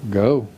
Go.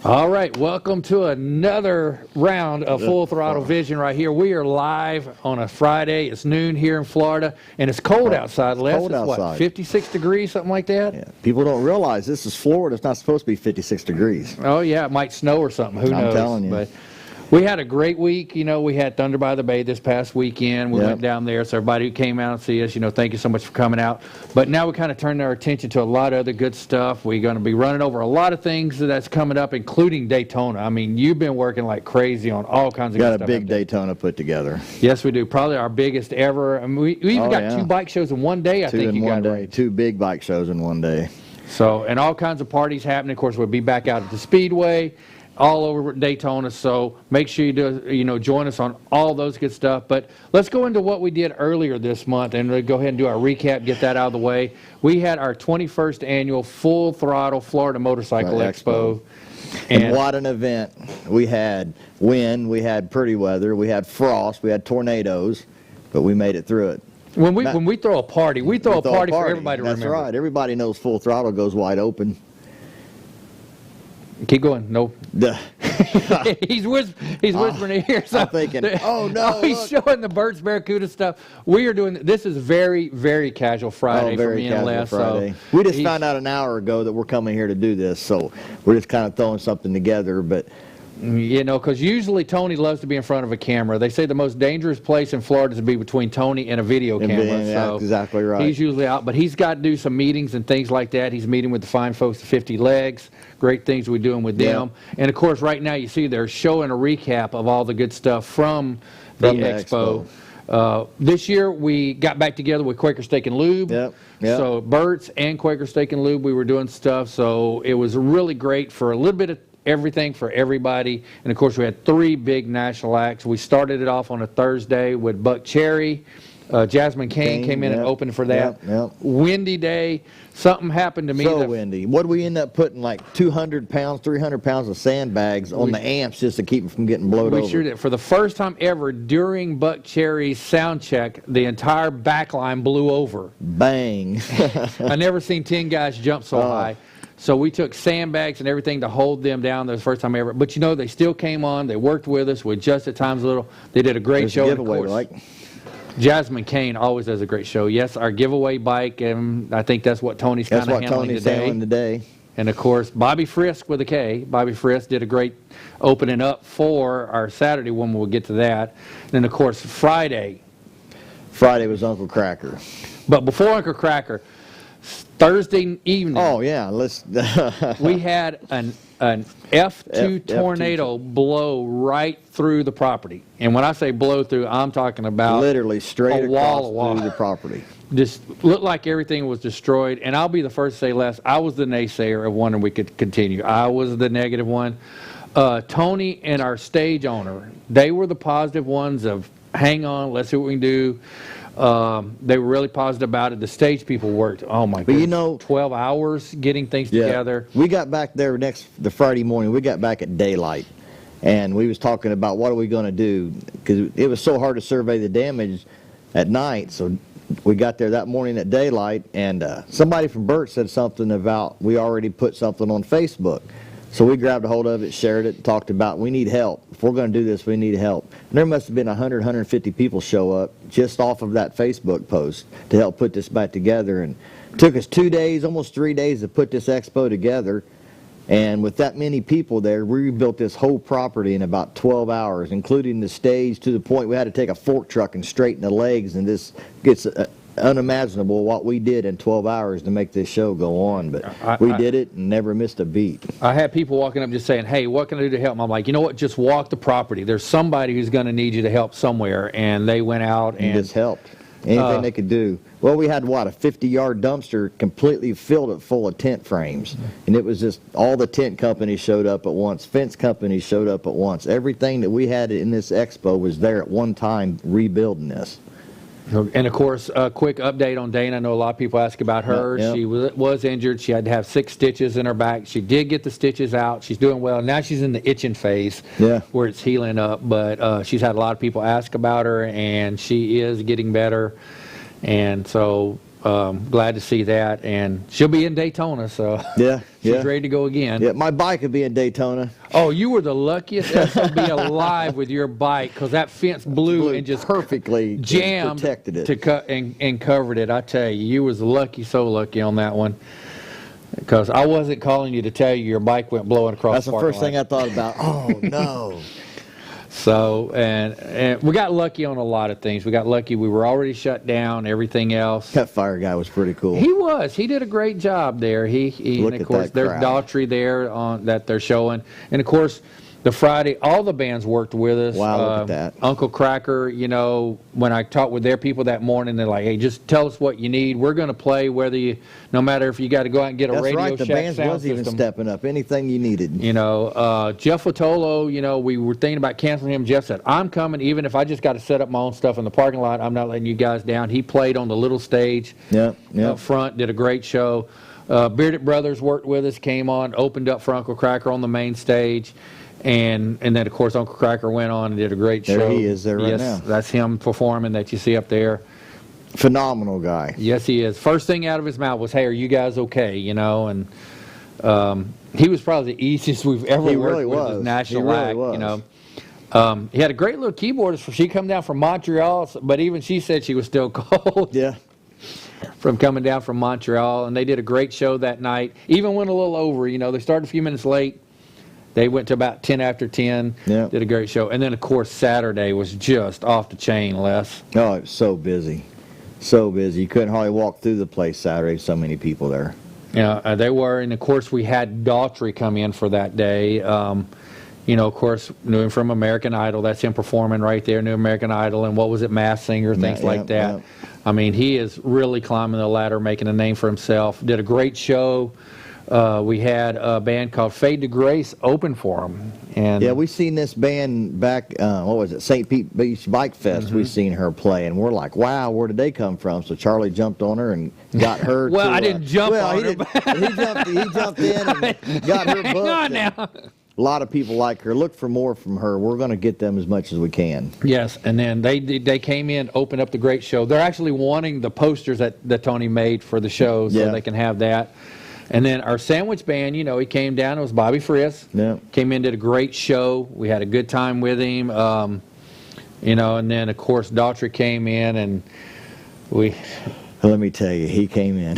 All right, welcome to another round of Full Throttle Vision right here. We are live on a Friday. It's noon here in Florida, and it's cold outside. Les. Cold outside. What, 56 degrees, something like that? Yeah. People don't realize this is Florida. It's not supposed to be 56 degrees. Oh, yeah, it might snow or something. Who knows? I'm telling you. But we had a great week. You know, we had Thunder by the Bay this past weekend. We went down there. So everybody who came out and see us, you know, thank you so much for coming out. But now we kind of turned our attention to a lot of other good stuff. We're going to be running over a lot of things that's coming up, including Daytona. I mean, you've been working like crazy on all kinds of good stuff. Got a big Daytona put together. Yes, we do. Probably our biggest ever. I mean, we even got 2 bike shows in one day, I think you got right. 2 big bike shows in one day. So, and all kinds of parties happening. Of course, we'll be back out at the Speedway, all over Daytona, so make sure you join us on all those good stuff. But let's go into what we did earlier this month, and we'll go ahead and do our recap, get that out of the way. We had our 21st annual Full Throttle Florida Motorcycle Expo. And what an event. We had wind, we had pretty weather, we had frost, we had tornadoes, but we made it through it. When we throw a party, we throw a party for everybody to remember. That's right. Everybody knows Full Throttle goes wide open. Keep going. No. He's whispering in here. So I'm thinking, oh no. He's showing the Burt's Barracuda stuff. We are doing, this is very, very casual Friday for me and Les. So we just found out an hour ago that we're coming here to do this, so we're just kind of throwing something together. But you know, because usually Tony loves to be in front of a camera. They say the most dangerous place in Florida is to be between Tony and a video camera. Yeah, so exactly right. He's usually out, but he's got to do some meetings and things like that. He's meeting with the fine folks at 50 Legs. Great things we're doing with them. And of course, right now you see they're showing a recap of all the good stuff from the expo. This year we got back together with Quaker Steak and Lube. So Burt's and Quaker Steak and Lube, we were doing stuff. So it was really great for a little bit of everything for everybody. And of course we had 3 big national acts. We started it off on a Thursday with Buck Cherry. Jasmine Kane came in and opened for that. Windy day. Something happened to me. So windy. What did we end up putting, like 200 pounds, 300 pounds of sandbags on the amps just to keep them from getting blown over? We sure did. For the first time ever during Buck Cherry's sound check, the entire back line blew over. Bang. I never seen 10 guys jump so high. So we took sandbags and everything to hold them down. That was the first time ever. But you know, they still came on. They worked with us. We adjusted times a little. They did a great show. Giveaway, right? Jasmine Kane always does a great show. Yes, our giveaway bike, and I think that's what Tony's kind of handling today. And of course, Bobby Frisk with a K. Bobby Frisk did a great opening up for our Saturday one. We'll get to that. And then of course, Friday was Uncle Cracker. But before Uncle Cracker, Thursday evening. Oh yeah, we had an F2 tornado blow right through the property. And when I say blow through, I'm talking about literally straight across through the property. Just looked like everything was destroyed. And I'll be the first to say, Les, I was the naysayer of wondering we could continue. I was the negative one. Tony and our stage owner, they were the positive ones of hang on, let's see what we can do. They were really positive about it. The stage people worked, oh my God, you know, 12 hours getting things together. We got back there the Friday morning. We got back at daylight, and we was talking about what are we going to do, because it was so hard to survey the damage at night. So we got there that morning at daylight, and somebody from Burt said something about we already put something on Facebook. So we grabbed a hold of it, shared it, talked about we need help. If we're going to do this, we need help. And there must have been 100, 150 people show up just off of that Facebook post to help put this back together. And it took us 2 days, almost 3 days to put this expo together. And with that many people there, we rebuilt this whole property in about 12 hours, including the stage, to the point we had to take a fork truck and straighten the legs. And this gets unimaginable what we did in 12 hours to make this show go on, but we did it and never missed a beat. I had people walking up just saying, hey, what can I do to help? I'm like, you know what, just walk the property. There's somebody who's going to need you to help somewhere, and they went out and just helped. Anything they could do. Well, we had, what, a 50-yard dumpster completely filled it full of tent frames, and it was just all the tent companies showed up at once, fence companies showed up at once. Everything that we had in this expo was there at one time rebuilding this. And of course, a quick update on Dana. I know a lot of people ask about her. Yep. She was injured. She had to have 6 stitches in her back. She did get the stitches out. She's doing well. Now she's in the itching phase where it's healing up. But she's had a lot of people ask about her, and she is getting better. And so glad to see that. And she'll be in Daytona, so she's ready to go again. Yeah, my bike would be in Daytona. Oh, you were the luckiest SOB alive with your bike, because that fence blew and just perfectly jammed protected it and covered it. I tell you, you was lucky, so lucky on that one, because I wasn't calling you to tell you your bike went blowing across. That's the first thing I thought about. Oh no. So, and we got lucky on a lot of things. We got lucky we were already shut down, everything else. That fire guy was pretty cool. He was. He did a great job there. And of course, there's Daughtry there that they're showing. And of course, the Friday, all the bands worked with us. Wow, look at that. Uncle Cracker, you know, when I talked with their people that morning, they're like, hey, just tell us what you need. We're going to play no matter if you got to go out and get a Radio Shack sound system. That's right, the bands was even stepping up. Anything you needed. You know, Jeff Otolo, you know, we were thinking about canceling him. Jeff said, I'm coming, even if I just got to set up my own stuff in the parking lot. I'm not letting you guys down. He played on the little stage up front, did a great show. Bearded Brothers worked with us, came on, opened up for Uncle Cracker on the main stage. And then, of course, Uncle Cracker went on and did a great show. There he is there right now. That's him performing that you see up there. Phenomenal guy. Yes, he is. First thing out of his mouth was, hey, are you guys okay? You know, and he was probably the easiest we've ever worked with as national act. You know, he had a great little keyboardist. She come down from Montreal, but even she said she was still cold. Yeah. From coming down from Montreal, and they did a great show that night. Even went a little over. You know, they started a few minutes late. They went to about 10 after 10, did a great show. And then, of course, Saturday was just off the chain, Les. Oh, it was so busy. So busy. You couldn't hardly walk through the place Saturday, so many people there. Yeah, they were. And, of course, we had Daughtry come in for that day. You know, of course, knew him from American Idol. That's him performing right there, New American Idol. And what was it, Masked Singer, things like that. I mean, he is really climbing the ladder, making a name for himself. Did a great show. We had a band called Fade to Grace open for him. And yeah, we seen this band back, what was it, St. Pete Beach Bike Fest. We seen her play, and we're like, wow, where did they come from? So Charlie jumped on her and got her. Well, I didn't jump on her. He jumped in and got her booked. Hang on now. A lot of people like her. Look for more from her. We're going to get them as much as we can. Yes, and then they came in, opened up the great show. They're actually wanting the posters that Tony made for the show, so they can have that. And then our sandwich band, you know, he came down. It was Bobby Friss. Yeah. Came in, did a great show. We had a good time with him. You know, and then, of course, Daughtry came in, and we... Let me tell you, he came in.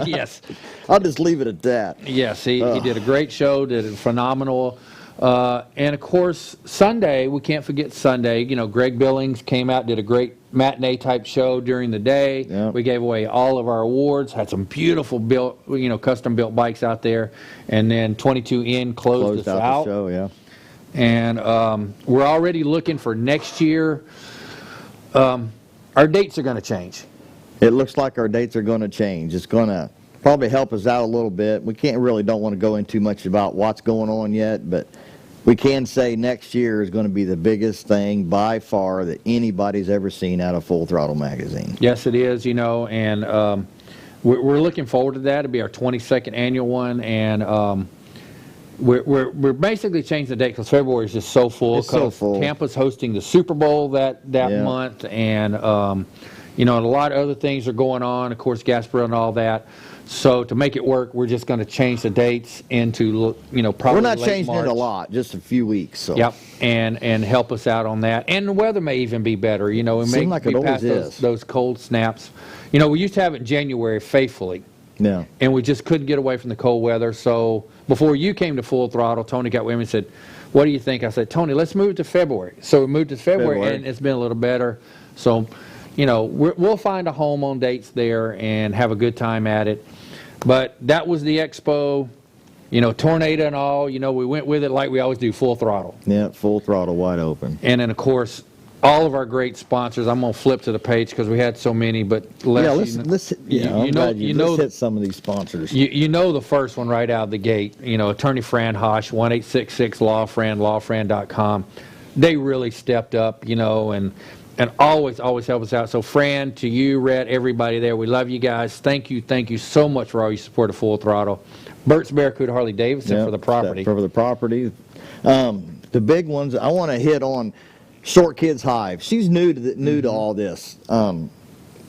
Yes. I'll just leave it at that. Yes, he did a great show, did it phenomenal. And, of course, Sunday, we can't forget Sunday. You know, Greg Billings came out, did a great matinee-type show during the day. Yep. We gave away all of our awards, had some beautiful custom-built bikes out there. And then 22N closed us out. The show, yeah. And we're already looking for next year. Our dates are going to change. It looks like our dates are going to change. It's going to probably help us out a little bit. We don't want to go into too much about what's going on yet, but we can say next year is going to be the biggest thing by far that anybody's ever seen out of Full Throttle magazine. Yes, it is, you know, and we're looking forward to that. It'll be our 22nd annual one, and we're basically changing the date because February is just so full. It's so full. Tampa's hosting the Super Bowl that month, and and a lot of other things are going on, of course, Gasparilla and all that. So to make it work, we're just going to change the dates into, probably We're not late changing March. it a lot, just a few weeks. So. Yep, and help us out on that. And the weather may even be better. We may Seems like it be always past is. those cold snaps. We used to have it in January faithfully. Yeah. And we just couldn't get away from the cold weather. So before you came to Full Throttle, Tony got with me and said, what do you think? I said, Tony, let's move it to February. So we moved to February. And it's been a little better. So, we'll find a home on dates there and have a good time at it. But that was the expo, tornado and all. We went with it like we always do, full throttle. Yeah, full throttle, wide open. And then, of course, all of our great sponsors. I'm going to flip to the page because we had so many. But let's hit some of these sponsors. You know the first one right out of the gate. Attorney Fran Hosh, 1-866-LAW-FRAN, lawfran.com. They really stepped up, and always help us out. So, Fran, to you, Rhett, everybody there, we love you guys. Thank you so much for all your support of Full Throttle. Burt's Barracuda Harley Davidson for the property. For the property. The big ones, I want to hit on Short Kids Hive. She's new to all this.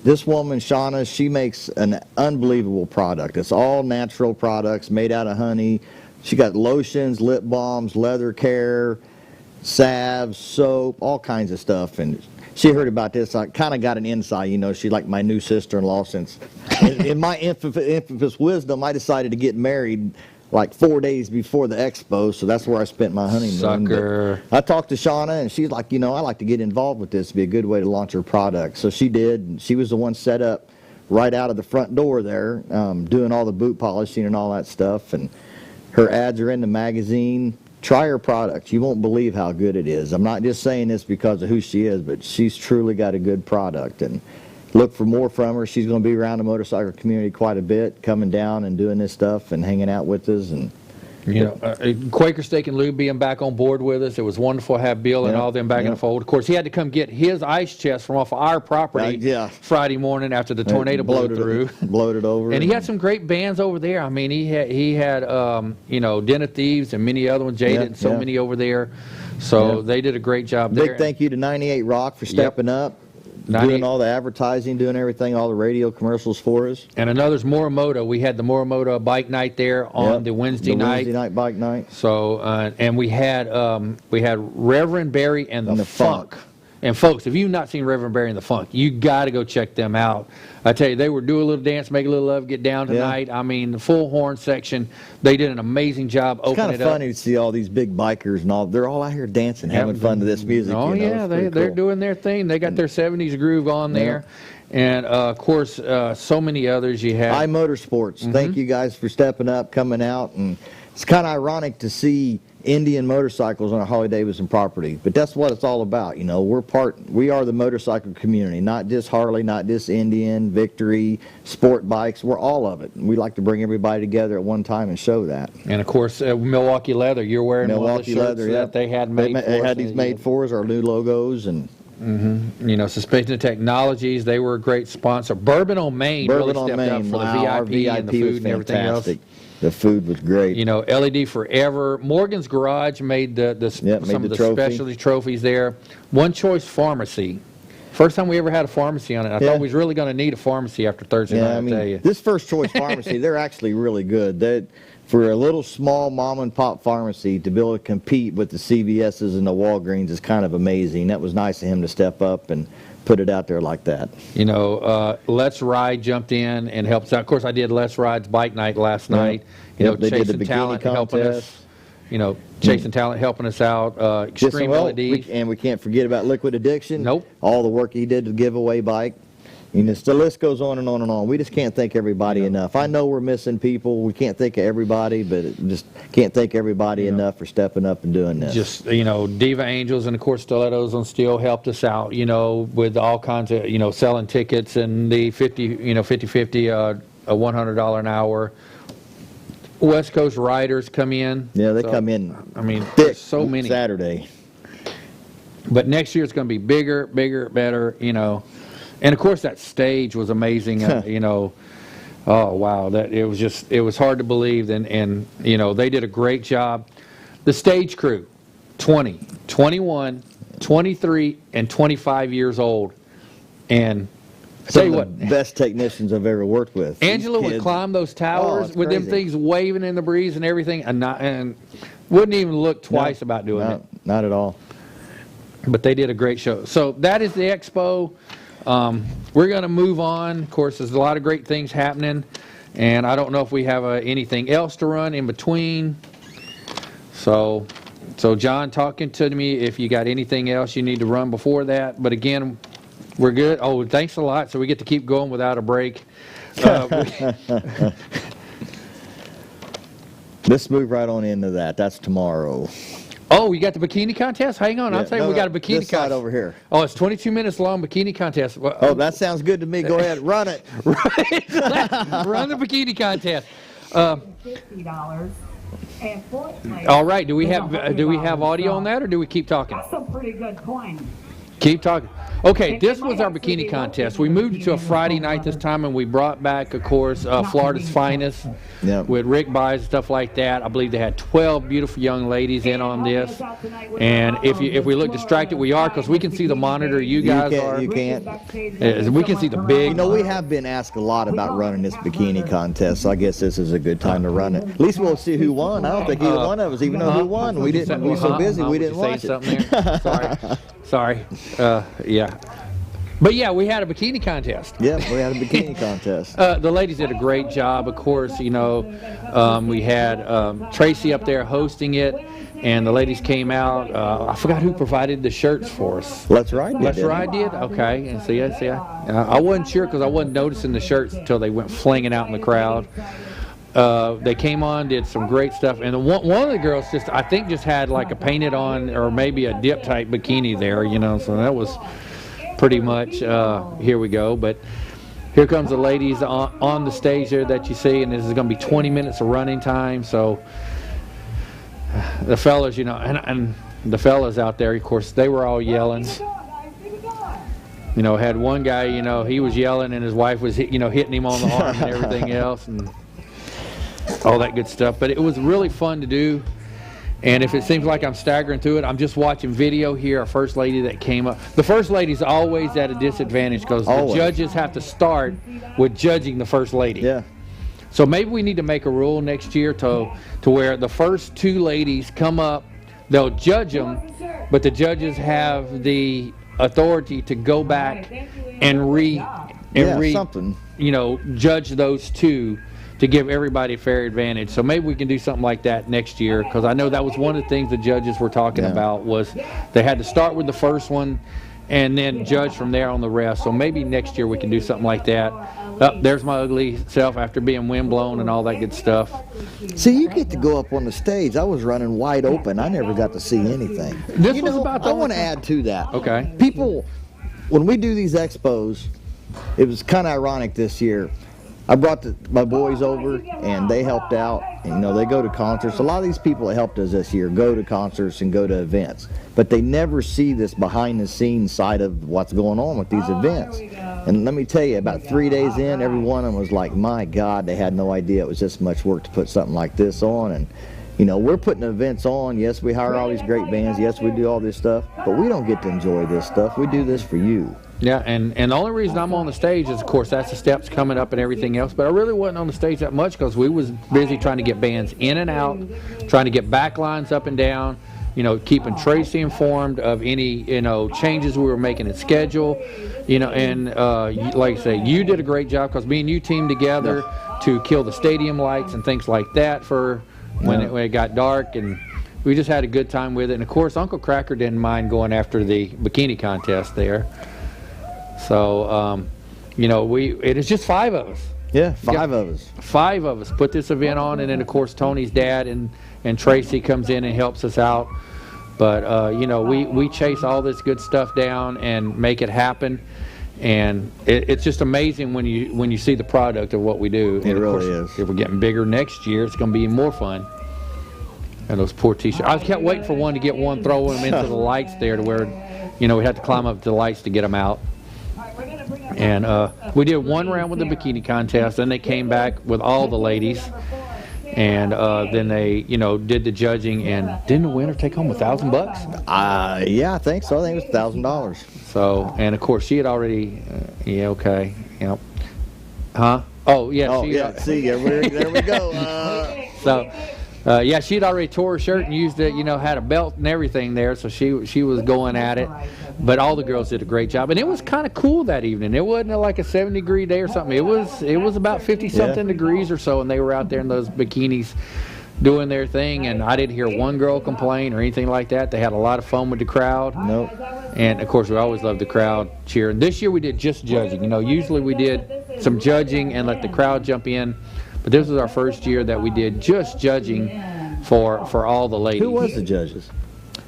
This woman, Shauna, she makes an unbelievable product. It's all natural products made out of honey. She got lotions, lip balms, leather care, salves, soap, all kinds of stuff. And she heard about this. I kind of got an insight. She's like my new sister-in-law since. In my infamous wisdom, I decided to get married like 4 days before the expo, so that's where I spent my honeymoon. Sucker. But I talked to Shauna, and she's like, I like to get involved with this. It'd be a good way to launch her product. So she did, and she was the one set up right out of the front door there, doing all the boot polishing and all that stuff. And her ads are in the magazine. Try her product. You won't believe how good it is. I'm not just saying this because of who she is, but she's truly got a good product. And look for more from her. She's going to be around the motorcycle community quite a bit, coming down and doing this stuff and hanging out with us. And Quaker Steak and Lube being back on board with us. It was wonderful to have Bill and all them back in the fold. Of course, he had to come get his ice chest from off of our property Friday morning after the tornado blew through. Blowed it over. And he had some great bands over there. I mean, he had Den of Thieves and many other ones, Jaded and so many over there. So they did a great job there. Big thank you to 98 Rock for stepping up. Doing all the advertising, doing everything, all the radio commercials for us. And another's Morimoto. We had the Morimoto bike night there on the Wednesday night. Wednesday night bike night. So, and we had Reverend Barry and the Funk. And folks, if you've not seen Reverend Barry and the Funk, you got to go check them out. I tell you, they were doing a little dance, make a little love, get down tonight. I mean, the full horn section, they did an amazing job opening it up. It's kind of funny to see all these big bikers and all. They're all out here dancing, having fun to this music. Oh, yeah, they're doing their thing. They got their 70s groove on there. And, of course, so many others you have. iMotorsports, thank you guys for stepping up, coming out. And it's kind of ironic to see Indian motorcycles on a Harley Davidson property, but that's what it's all about. We are the motorcycle community, not just Harley, not just Indian, Victory, sport bikes. We're all of it. We like to bring everybody together at one time and show that. And of course, Milwaukee Leather. You're wearing Milwaukee one of the shirts Leather, that they had made. They had these made for us, our new logos, and Suspension Technologies. They were a great sponsor. Bourbon on Main really stepped up for the VIP and the food and everything else. The food was great. LED Forever. Morgan's Garage made some of the specialty trophies there. One Choice Pharmacy. First time we ever had a pharmacy on it. I thought we was really going to need a pharmacy after Thursday night, I tell you. This First Choice Pharmacy, they're actually really good. For a little small mom and pop pharmacy to be able to compete with the CVS's and the Walgreens is kind of amazing. That was nice of him to step up and put it out there like that. Let's Ride jumped in and helped us out. Of course, I did Let's Ride's bike night last night. They did the Chasing bikini Talent contest. helping us. Chasing Talent helping us out. Extreme LED. And we can't forget about Liquid Addiction. Nope. All the work he did to give away bike. The list goes on and on and on. We just can't thank everybody enough. I know we're missing people. We can't think of everybody, but just can't thank everybody enough for stepping up and doing this. Diva Angels and, of course, Stilettos on Steel helped us out, with all kinds of, selling tickets and the 50-50, $100 an hour. West Coast Riders come in. Yeah, they come in. I mean, thick so many. Saturday. But next year it's going to be bigger, better, And of course that stage was amazing. Oh wow, it was hard to believe. And they did a great job. The stage crew, 20, 21, 23, and 25 years old, and Some you of the best technicians I've ever worked with. Angela These would kids- climb those towers it's with them crazy. things waving in the breeze and everything, and wouldn't even look twice about doing it. Not at all. But they did a great show. So that is the expo. We're going to move on. Of course, there's a lot of great things happening, and I don't know if we have anything else to run in between. So John, talking to me if you got anything else you need to run before that. But again, we're good. Oh, thanks a lot. So we get to keep going without a break. Let's move right on into that. That's tomorrow. Oh, you got the bikini contest? Hang on. I'm saying we got a bikini this side contest. over here. Oh, it's 22 minutes long bikini contest. Well, Oh, that sounds good to me. Go ahead, run it. run the bikini contest. $50 and fourth place. All right. Do we have audio on that, or do we keep talking? That's some pretty good coins. Keep talking. Okay, this was our bikini contest. We moved it to a Friday night this time, and we brought back, of course, Florida's Finest Yep. with Rick Buys and stuff like that. I believe they had 12 beautiful young ladies in on this. And if we look distracted, we are, because we can see the monitor. You guys are. You can't. We can see the big. You know, we have been asked a lot about running this bikini contest, so I guess this is a good time to run it. At least we'll see who won. I don't think either one of us even know who won. We didn't. We were so busy we didn't watch it. Something there? Sorry. Yeah. But yeah, we had a bikini contest. Yeah, we had a bikini contest. The ladies did a great job, of course. You know, we had Tracy up there hosting it, and the ladies came out. I forgot who provided the shirts for us. Let's Ride did. Let's Ride did? Okay. And see, I wasn't sure because I wasn't noticing the shirts until they went flinging out in the crowd. They came on, did some great stuff, and one of the girls just had like a painted on or maybe a dip type bikini there, you know, so that was pretty much here we go. But here comes the ladies on the stage there that you see, and this is going to be 20 minutes of running time. So the fellas, you know, and the fellas out there, of course, they were all yelling. You know, had one guy, you know, he was yelling, and his wife was, you know, hitting him on the arm and everything else, and all that good stuff. But it was really fun to do. And if it seems like I'm staggering through it, I'm just watching video here. Our first lady that came up. The first lady's always at a disadvantage because the judges have to start with judging the first lady. Yeah. So maybe we need to make a rule next year to where the first two ladies come up, they'll judge them, but the judges have the authority to go back and something. You know, judge those two to give everybody a fair advantage. So maybe we can do something like that next year, because I know that was one of the things the judges were talking about, was they had to start with the first one and then judge from there on the rest. So maybe next year we can do something like that. There's my ugly self after being windblown and all that good stuff. See, you get to go up on the stage. I was running wide open. I never got to see anything. This was about the I want to add to that. Okay. People, when we do these expos, it was kind of ironic this year. I brought my boys over, and they helped out. And, you know, they go to concerts. A lot of these people that helped us this year go to concerts and go to events, but they never see this behind-the-scenes side of what's going on with these events. And let me tell you, about 3 days in, every one of them was like, my God, they had no idea it was this much work to put something like this on. And, you know, we're putting events on. Yes, we hire all these great bands. Yes, we do all this stuff, but we don't get to enjoy this stuff. We do this for you. Yeah, and the only reason I'm on the stage is, of course, that's the steps coming up and everything else. But I really wasn't on the stage that much because we was busy trying to get bands in and out, trying to get back lines up and down, you know, keeping Tracy informed of any, you know, changes we were making in schedule, you know, and like I say, you did a great job because me and you teamed together to kill the stadium lights and things like that for when it got dark, and we just had a good time with it. And, of course, Uncle Cracker didn't mind going after the bikini contest there. So, you know, it is just 5 of us. Yeah, 5 of us. 5 of us put this event on, and then, of course, Tony's dad and Tracy comes in and helps us out. But, you know, we chase all this good stuff down and make it happen. And it's just amazing when you see the product of what we do. It really is. If we're getting bigger next year, it's going to be even more fun. And those poor T-shirts. I kept waiting for one to get one, throwing them into the lights there to where, you know, we had to climb up to the lights to get them out. And we did one round with the bikini contest, then they came back with all the ladies, And then they, did the judging, and didn't the winner take home $1,000? Yeah, I think so. I think it was $1,000. So, and of course, she had already, huh? Oh, yeah. Oh, yeah. See, there we go. So, she'd already tore her shirt and used it, had a belt and everything there, so she was going at it. But all the girls did a great job, and it was kind of cool that evening. It wasn't like a 70-degree day or something. It was about 50-something degrees or so, and they were out there in those bikinis doing their thing, and I didn't hear one girl complain or anything like that. They had a lot of fun with the crowd. Nope. And of course, we always love the crowd cheering. This year we did just judging. Usually we did some judging and let the crowd jump in, but this was our first year that we did just judging for all the ladies. Who was the judges?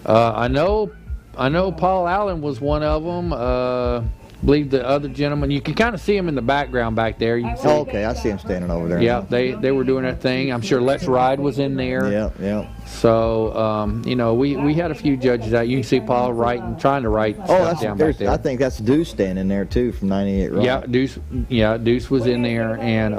I know Paul Allen was one of them. I believe the other gentleman, you can kind of see him in the background back there. You can see, Okay, I see him standing over there. yeah, they were doing their thing. I'm sure Let's Ride was in there. Yeah. So, we had a few judges out. You can see Paul trying to write stuff down back there. I think that's Deuce standing there too from 98 Rock. Deuce was in there. And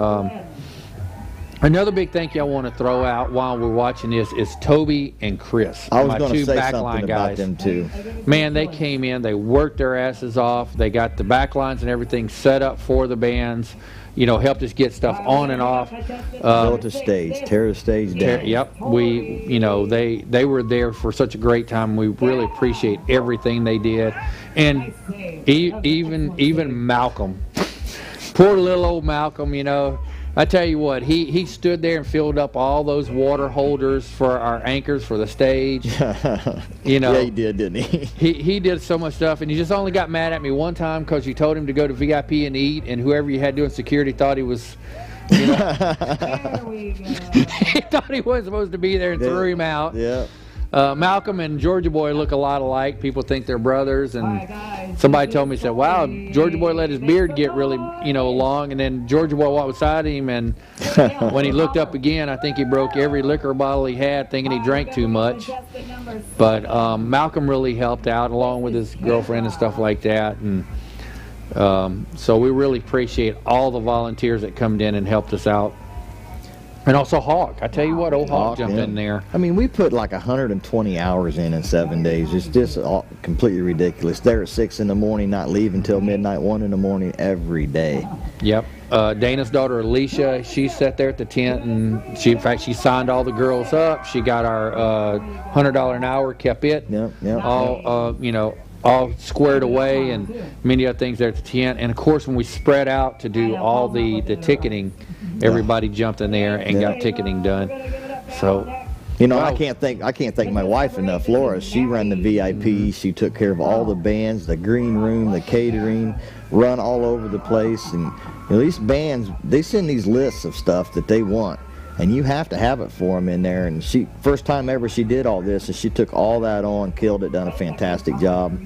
another big thank you I want to throw out while we're watching this is Toby and Chris, I was my going to two say backline something guys. about them too. Man, they came in, they worked their asses off, they got the backlines and everything set up for the bands, helped us get stuff on and off. Built a stage, tear the stage down. Yep, they were there for such a great time. We really appreciate everything they did. And even Malcolm, poor little old Malcolm, I tell you what, he stood there and filled up all those water holders for our anchors for the stage. Yeah, he did, didn't he? He did so much stuff, and he just only got mad at me one time because you told him to go to VIP and eat, and whoever you had doing security thought he was, There we go. he thought he wasn't supposed to be there and threw him out. Yeah. Malcolm and Georgia Boy look a lot alike. People think they're brothers, and somebody told me, said, wow, Georgia Boy let his beard get really, long, and then Georgia Boy walked beside him, and when he looked up again, I think he broke every liquor bottle he had, thinking he drank too much. But Malcolm really helped out, along with his girlfriend and stuff like that, and so we really appreciate all the volunteers that come in and helped us out. And also Hawk. I tell you what, old Hawk jumped in there. I mean, we put like 120 hours in 7 days. It's just completely ridiculous. There at 6 in the morning, not leaving until midnight, 1 in the morning every day. Yep. Dana's daughter Alicia, she sat there at the tent, and in fact she signed all the girls up. She got our $100 an hour, kept it. Yep. All squared away, and many other things there at the tent. And of course, when we spread out to do all the ticketing, everybody jumped in there and got ticketing done. So, wow. I can't thank my wife enough, Laura. She ran the VIP. She took care of all the bands, the green room, the catering, run all over the place. And these bands, they send these lists of stuff that they want, and you have to have it for them in there. And first time ever she did all this, and she took all that on, killed it, done a fantastic job.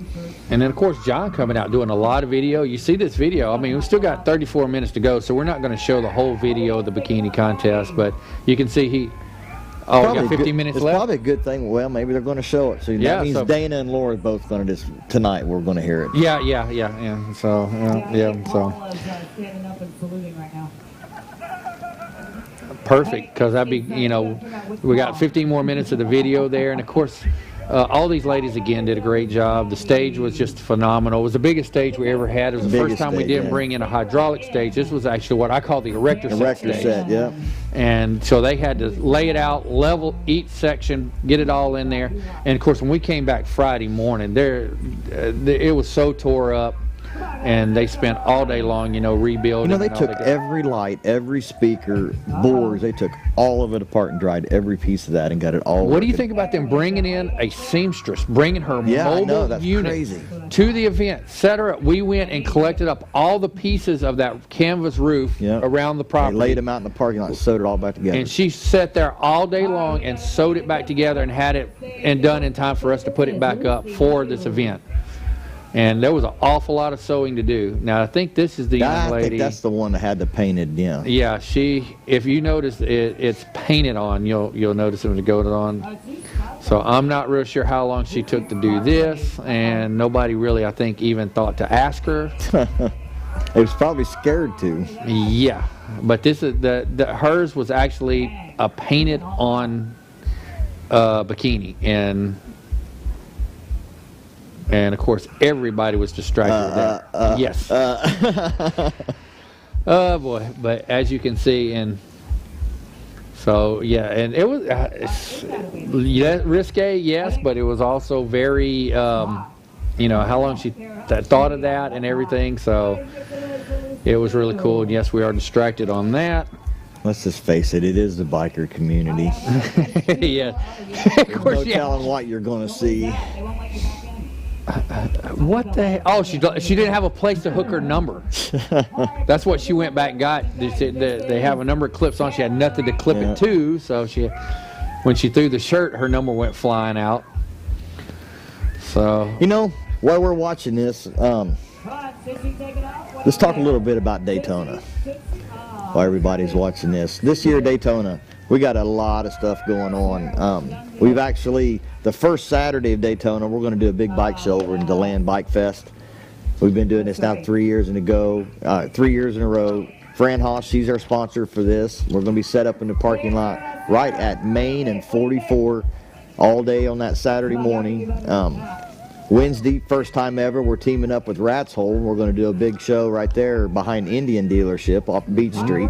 And then, of course, John coming out doing a lot of video. You see this video. I mean, we've still got 34 minutes to go, so we're not going to show the whole video of the bikini contest, but you can see we got 15 minutes left. It's probably a good thing. Well, maybe they're going to show it. So that means Dana and Laura are both going to tonight we're going to hear it. Yeah. So, Standing up and saluting right now. perfect, because that'd be, we got 15 more minutes of the video there, and of course, all these ladies again did a great job. The stage was just phenomenal. It was the biggest stage we ever had. It was the first time we didn't bring in a hydraulic stage. This was actually what I call the erector set. Yeah. And so they had to lay it out, level each section, get it all in there. And of course, when we came back Friday morning, it was so tore up. And they spent all day long, rebuilding. They took every light, every speaker, boards. They took all of it apart and dried every piece of that and got it all. What do you think about them bringing in a seamstress, bringing her mobile unit crazy. To the event, set her up? We went and collected up all the pieces of that canvas roof around the property. They laid them out in the parking lot and sewed it all back together. And she sat there all day long and sewed it back together and had it done in time for us to put it back up for this event. And there was an awful lot of sewing to do. Now, I think this is the young lady. I think that's the one that had the painted, Yeah, if you notice it's painted on, you'll notice it when it goes on. So I'm not real sure how long she took to do this, and nobody really, I think, even thought to ask her. They was probably scared to. Yeah, but this is hers was actually a painted on bikini, and of course everybody was distracted with that. Yes. Oh boy! But as you can see, and so yeah, and it was risque, yes, but it was also very, how long she thought of that and everything. So it was really cool. And yes, we are distracted on that. Let's just face it, it is the biker community. Yeah, of course. No Yeah. telling what you're going to see. What the heck? Oh, she didn't have a place to hook her number. That's what she went back and got. They have a number of clips on. She had nothing to clip it to, so when she threw the shirt, her number went flying out. So While we're watching this, let's talk a little bit about Daytona. While everybody's watching this, this year Daytona, we got a lot of stuff going on. We've actually, the first Saturday of Daytona, we're going to do a big bike show over in DeLand Bike Fest. We've been doing this now 3 years in a row. Fran Haas, she's our sponsor for this. We're going to be set up in the parking lot right at Main and 44 all day on that Saturday morning. Wednesday, first time ever, we're teaming up with Rat's Hole. We're going to do a big show right there behind Indian dealership off Beach Street.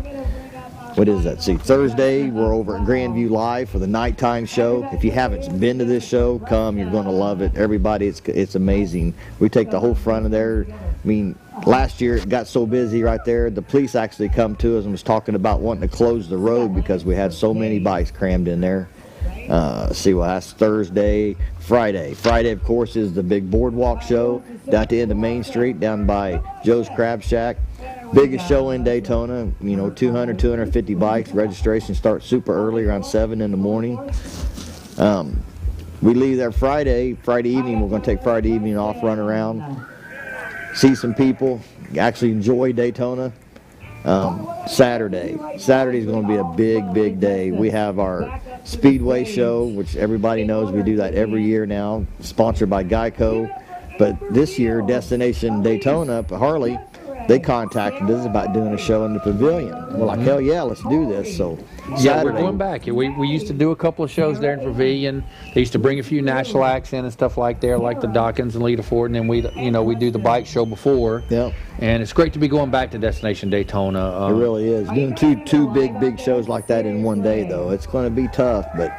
What is that? See, Thursday, we're over at Grandview Live for the nighttime show. If you haven't been to this show, come. You're going to love it. Everybody, it's amazing. We take the whole front of there. I mean, last year it got so busy right there. The police actually come to us and was talking about wanting to close the road because we had so many bikes crammed in there. See, well, that's Thursday. Friday, of course, is the big boardwalk show down at the end of Main Street, down by Joe's Crab Shack. Biggest show in Daytona, 200, 250 bikes. Registration starts super early, around 7 in the morning. We leave there Friday evening. We're going to take Friday evening off, run around, see some people, actually enjoy Daytona. Saturday's going to be a big day. We have our Speedway show, which everybody knows we do that every year now, sponsored by Geico. But this year, Destination Daytona up at Harley, they contacted us about doing a show in the pavilion. We're like, hell yeah, let's do this. So yeah, we're going back. We used to do a couple of shows there in Pavilion. They used to bring a few national acts in and stuff like there, like the Dawkins and Lita Ford, and then we do the bike show before. Yeah. And it's great to be going back to Destination Daytona. It really is. Doing two big shows like that in one day, though, it's going to be tough, but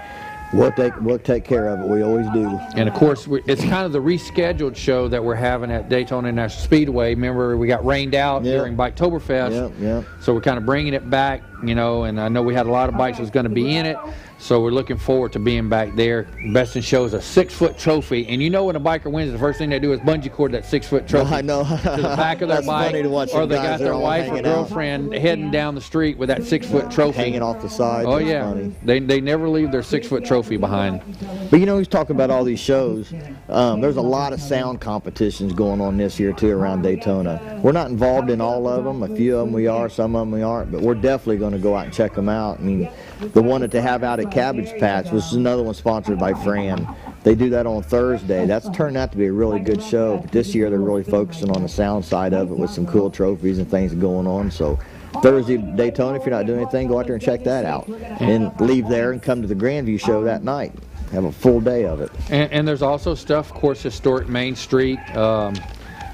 we'll take care of it. We always do. And of course, it's kind of the rescheduled show that we're having at Daytona International Speedway. Remember, we got rained out during Biketoberfest. Yeah. So we're kind of bringing it back, and I know we had a lot of bikes that was going to be in it. So we're looking forward to being back there. Best in Show is a 6-foot trophy. And when a biker wins, the first thing they do is bungee cord that 6-foot trophy I know. to the back of their bike. Funny to watch or they guys, got their wife or girlfriend heading down the street with that 6-foot trophy. Hanging off the side. Oh, That's yeah. funny. They never leave their 6-foot trophy behind. But he's talking about all these shows. There's a lot of sound competitions going on this year, too, around Daytona. We're not involved in all of them. A few of them we are, some of them we aren't. But we're definitely going to go out and check them out. I mean, the one that they have out at Cabbage Patch was another one sponsored by Fran. They do that on Thursday. That's turned out to be a really good show. But this year they're really focusing on the sound side of it with some cool trophies and things going on. So Thursday, Daytona, if you're not doing anything, go out there and check that out. And leave there and come to the Grandview show that night. Have a full day of it. And there's also stuff, of course, historic Main Street.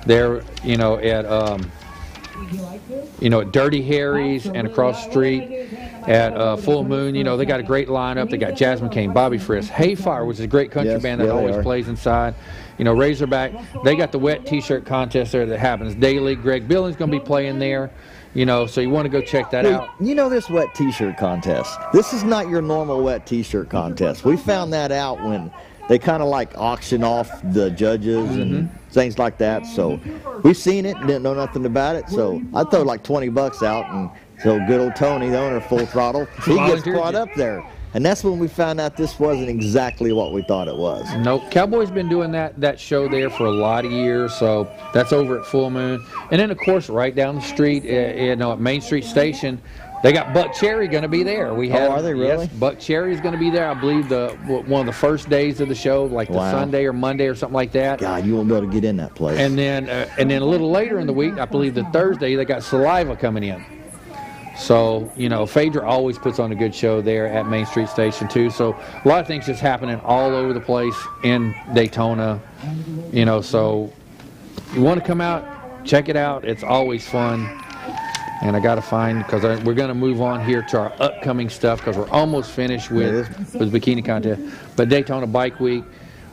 There, at Dirty Harry's and across the street at Full Moon. They got a great lineup. They got Jasmine Kane, Bobby Frisk, Hayfire, which is a great country band that always plays inside. Razorback, they got the wet T-shirt contest there that happens daily. Greg Billings going to be playing there. So you want to go check that out. This wet T-shirt contest, this is not your normal wet T-shirt contest. We found that out when they kind of like auction off the judges and things like that. So we've seen it, didn't know nothing about it. So I throw like $20 out, and so good old Tony, the owner of Full Throttle, he gets brought up there. And that's when we found out this wasn't exactly what we thought it was. Nope. Cowboy's been doing that show there for a lot of years, so that's over at Full Moon. And then, of course, right down the street, at Main Street Station, They got Buck Cherry going to be there. We have, are they really? Yes, Buck Cherry is going to be there. I believe one of the first days of the show, like the Sunday or Monday or something like that. God, you won't be able to get in that place. And then a little later in the week, I believe the Thursday, they got Saliva coming in. So, you know, Phaedra always puts on a good show there at Main Street Station too. So a lot of things just happening all over the place in Daytona. You know, so you want to come out, check it out. It's always fun. And I got to find, because we're going to move on here to our upcoming stuff, because we're almost finished with bikini contest. But Daytona Bike Week,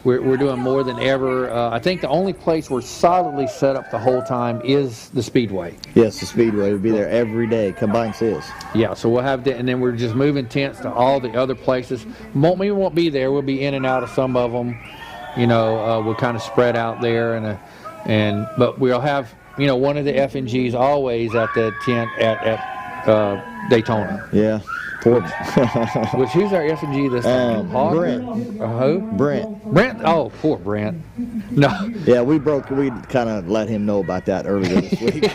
we're doing more than ever. I think the only place we're solidly set up the whole time is the Speedway. Yes, the Speedway. We'll be there every day. Come by and see us. Yeah, so we'll have that, and then we're just moving tents to all the other places. We won't be there. We'll be in and out of some of them. You know, we'll kind of spread out there, but we'll have, you know, one of the F&Gs always at the tent at Daytona. Yeah. Poor. Which, who's our F&G this time? Brent. Who? Brent. Brent? Oh, poor Brent. No. Yeah, we kind of let him know about that earlier this week.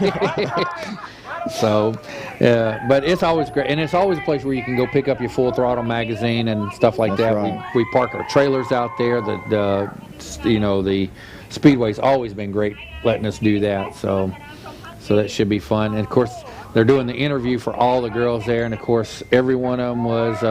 So, but it's always great, and it's always a place where you can go pick up your Full Throttle magazine and stuff like that. Right. We park our trailers out there. You know, the Speedway's always been great letting us do that. So that should be fun. And of course, they're doing the interview for all the girls there, and of course, every one of them was.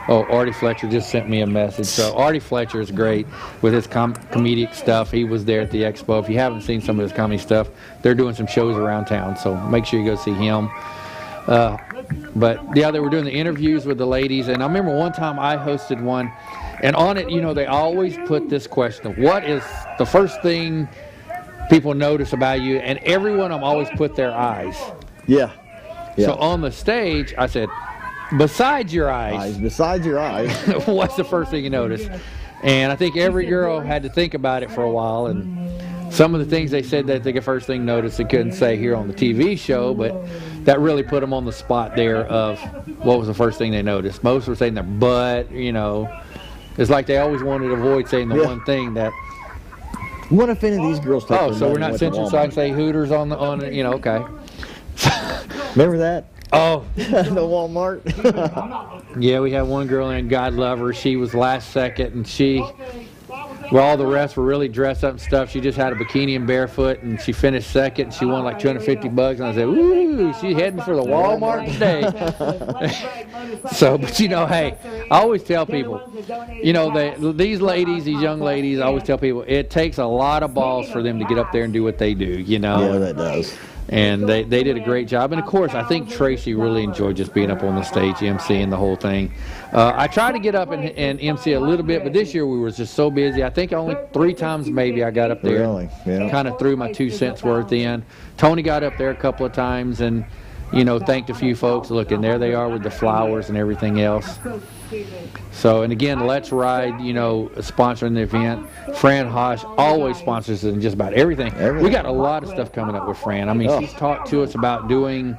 Artie Fletcher just sent me a message. So Artie Fletcher is great with his comedic stuff. He was there at the expo. If you haven't seen some of his comedy stuff, they're doing some shows around town. So make sure you go see him. But yeah, they were doing the interviews with the ladies, and I remember one time I hosted one, and on it, you know, they always put this question of what is the first thing people notice about you, and every one of them always put their eyes. Yeah. So on the stage, I said, besides your eyes. Besides your eyes. What's the first thing you notice? And I think every girl had to think about it for a while, and some of the things they said that they first thing noticed they couldn't say here on the TV show, but that really put them on the spot there of what was the first thing they noticed. Most were saying their butt, you know. It's like they always wanted to avoid saying the one thing that. What if any of these girls take so we're not censored, so I can say Hooters on the, you know, okay. Remember that? Oh. The Walmart? Yeah, we had one girl in, God love her. She was last second, and well, all the rest were really dressed up and stuff. She just had a bikini and barefoot, and she finished second, and she won like $250. And I said, ooh, she's heading for the Walmart today. So, but you know, hey, I always tell people, you know, these young ladies, I always tell people, it takes a lot of balls for them to get up there and do what they do, you know. Yeah, that does. And they did a great job. And, of course, I think Tracy really enjoyed just being up on the stage, emceeing the whole thing. I tried to get up and MC a little bit, but this year we were just so busy. I think only 3 times maybe I got up there. Really? Yeah. Kind of threw my 2 cents worth in. Tony got up there a couple of times and, you know, thanked a few folks. Look, and there they are with the flowers and everything else. So, and again, Let's Ride, you know, sponsoring the event. Fran Hosh always sponsors it in just about everything. We got a lot of stuff coming up with Fran. I mean, she's talked to us about doing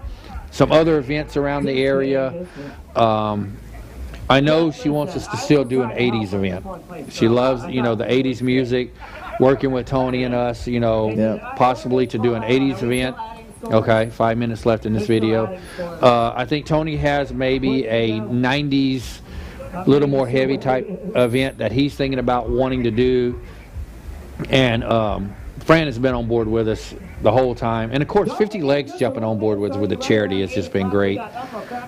some other events around the area. I know she wants us to still do an 80s event. She loves, you know, the 80s music, working with Tony and us, you know, possibly to do an 80s event. Okay, 5 minutes left in this video. I think Tony has maybe a 90s, little more heavy type event that he's thinking about wanting to do. And Fran has been on board with us the whole time. And of course, 50 Legs jumping on board with the charity has just been great.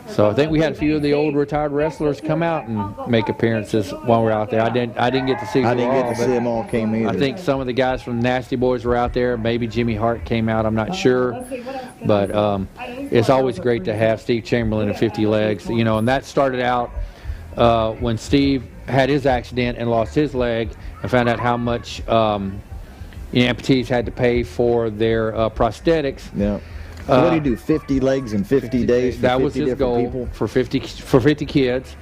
So I think we had a few of the old retired wrestlers come out and make appearances while we were out there. I didn't get to see them all. I didn't get to see them all came either. I think some of the guys from Nasty Boys were out there. Maybe Jimmy Hart came out. I'm not sure. But it's always great to have Steve Chamberlain and 50 Legs. You know, and that started out when Steve had his accident and lost his leg and found out how much amputees had to pay for their prosthetics. Yeah. What do you do? 50 legs in 50 days? That was his goal for 50 kids.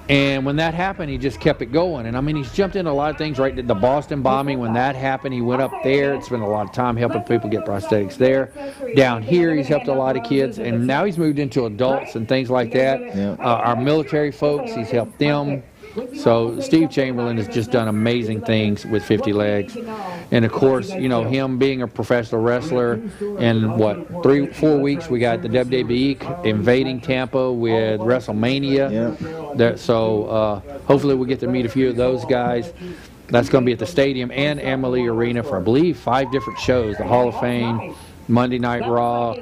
And when that happened, he just kept it going. And I mean, he's jumped into a lot of things, right? The Boston bombing, when that happened, he went up there and spent a lot of time helping people get prosthetics there. Down here, he's helped a lot of kids. And now he's moved into adults and things like that. Yeah. Our military folks, he's helped them. So Steve Chamberlain has just done amazing things with 50 Legs. And of course, you know, him being a professional wrestler, in what, 3-4 weeks, we got the WWE invading Tampa with WrestleMania. So hopefully we'll get to meet a few of those guys. That's going to be at the stadium and Amalie Arena for, I believe, 5 different shows. The Hall of Fame, Monday Night Raw, the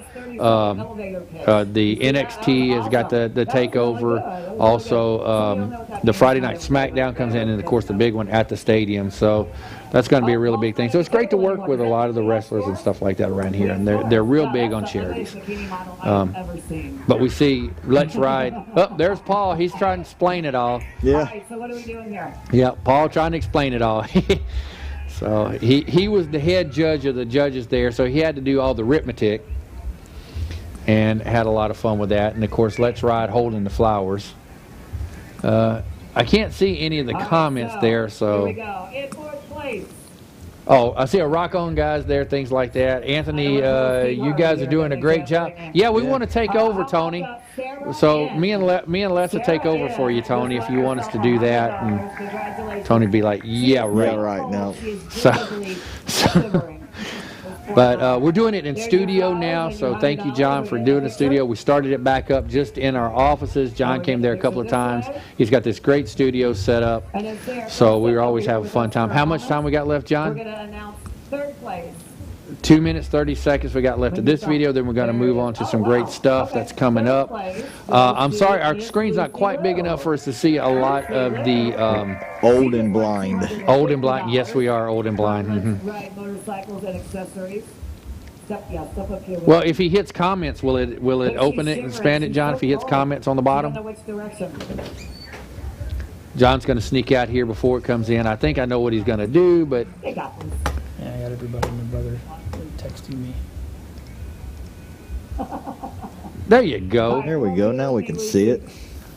NXT has got the takeover. Also, the Friday Night SmackDown comes in, and of course the big one at the stadium. So that's going to be a really big thing. So it's great to work with a lot of the wrestlers and stuff like that around here, and they're real big on charities. But we see Let's Ride. Oh, there's Paul. He's trying to explain it all. Yeah. All right, so what are we doing here? Yeah, Paul trying to explain it all. So he was the head judge of the judges there, so he had to do all the arithmetic and had a lot of fun with that. And of course, Let's Ride holding the flowers. I can't see any of the comments there, so. Here we go. In fourth place. Oh, I see a Rock On guys there, things like that. Anthony, you guys are doing a great job. Yeah, we want to take over, Tony. So me and Les will take over for you, Tony, if you want us to do that. And Tony be like, yeah, right. Yeah, right now. But we're doing it in studio now, so thank you, John, for doing the studio. We started it back up just in our offices. John came there a couple of times. He's got this great studio set up, so we always have a fun time. How much time we got left, John? We're going to announce third place. 2 minutes, 30 seconds we got left of this video, then we're going to move on to some great stuff that's coming up. I'm sorry, our screen's not quite big enough for us to see a lot of the Old and blind. Old and blind. Yes, we are old and blind. Mm-hmm. Right, motorcycles and accessories. Step up here. Well, if he hits comments, will it open it and expand it, John, if he hits comments on the I don't bottom? know which direction. John's going to sneak out here before it comes in. I think I know what he's going to do, but They got this. Yeah, I got everybody and their brother texting me. there you go. There we go. Now we can see it.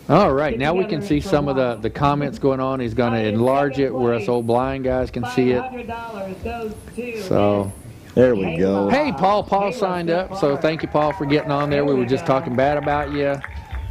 All right, now we can see some of the comments going on. He's going to enlarge it where us old blind guys can see it. $500 goes to So, There we go. hey, Paul signed up. So thank you, Paul, for getting on there. We were just talking bad about you.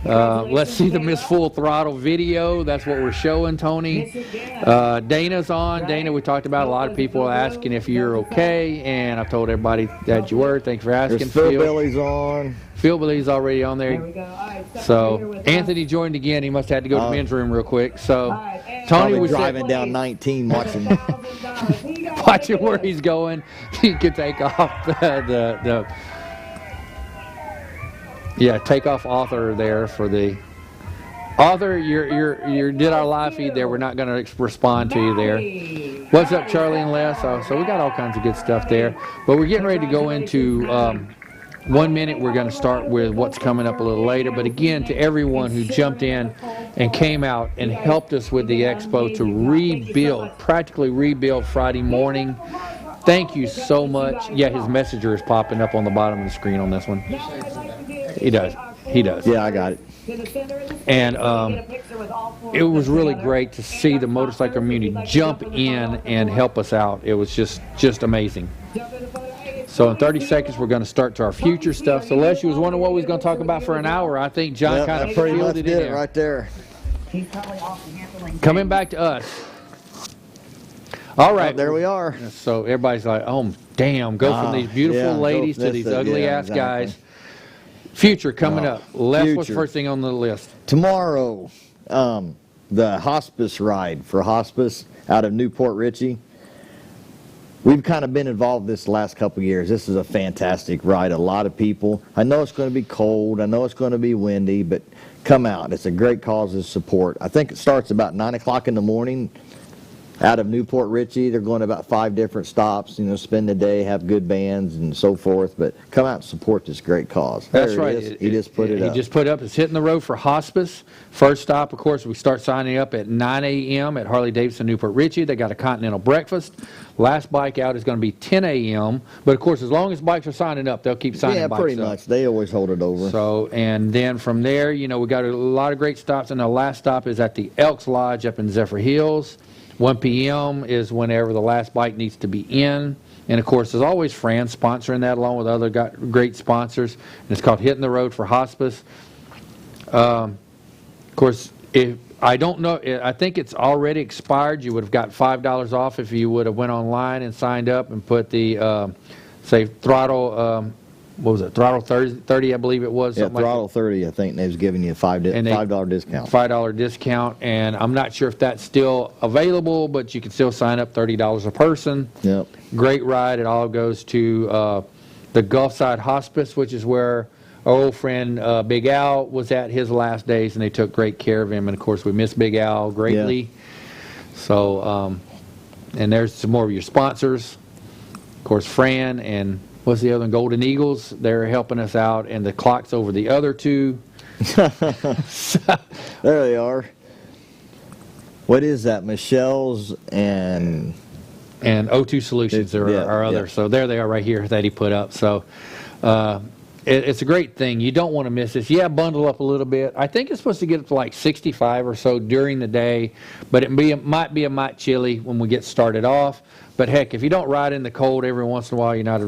Let's see the Miss Full Throttle video. That's what we're showing, Tony. Dana's on. Dana, we talked about a lot of people asking if you're okay, and I've told everybody that you were. Thanks for asking. There's Phil Billy's on. Phil Billy's already on There there. we go. All right, So Anthony joined again. He must have had to go to the men's room real quick. So Tony Probably was driving down 19 watching. watching where he's going. He could take off take off author there for the author. You did our live feed there. We're not going to respond to you there. What's up, Charlie and Les? So we got all kinds of good stuff there. But we're getting ready to go into 1 minute. We're going to start with what's coming up a little later. But again, to everyone who jumped in and came out and helped us with the expo to practically rebuild Friday morning. Thank you so much. Yeah, his messenger is popping up on the bottom of the screen on this one. He does. Yeah, I got it. And it was really great to see the motorcycle community jump in and help us out. It was just amazing. So in 30 seconds, we're going to start to our future stuff. So Les, you was wondering what we was going to talk about for an hour. I think John Yep, kind that of pretty much filled it did in it there. right there. He's probably off handling. Coming back to us. All right. There we are. So everybody's like, oh, damn, go from these beautiful yeah, ladies go to from these this to- ugly yeah, ass exactly. guys. Future coming up. Les, what's the Future. first thing on the list? Tomorrow, the hospice ride for hospice out of Newport Richey. We've kind of been involved this last couple of years. This is a fantastic ride. A lot of people. I know it's going to be cold. I know it's going to be windy, but come out. It's a great cause of support. I think it starts about 9 o'clock in the morning out of Newport Richey. They're going to about 5 different stops, spend the day, have good bands and so forth, but come out and support this great cause. That's There it right. is. He just put it up. He just put up. It's hitting the road for hospice. First stop, of course, we start signing up at 9 a.m. at Harley-Davidson Newport Richey. They got a continental breakfast. Last bike out is going to be 10 a.m. But, of course, as long as bikes are signing up, they'll keep signing bikes up. Yeah, pretty much. They always hold it over. So, and then from there, we got a lot of great stops. And the last stop is at the Elks Lodge up in Zephyr Hills. 1 p.m. is whenever the last bike needs to be in. And, of course, there's always Fran sponsoring that along with other great sponsors. And it's called Hitting the Road for Hospice. Of course, if I don't know. I think it's already expired. You would have got $5 off if you would have went online and signed up and put the, say, Throttle, what was it, Throttle 30, I believe it was. Yeah, something like that. Throttle 30, I think they was giving you a $5 discount. $5 discount, and I'm not sure if that's still available, but you can still sign up $30 a person. Yep. Great ride. It all goes to the Gulfside Hospice, which is where our old friend Big Al was at his last days, and they took great care of him. And of course, we miss Big Al greatly. Yeah. So, and there's some more of your sponsors. Of course, Fran and what's the other one? Golden Eagles. They're helping us out, and the clock's over the other two. There they are. What is that? Michelle's and O2 Solutions are Yeah, our other. yeah. So there they are right here that he put up. So it's a great thing. You don't want to miss this. Yeah, bundle up a little bit. I think it's supposed to get up to like 65 or so during the day, but it might be a mite chilly when we get started off. But heck, if you don't ride in the cold every once in a while, you're not a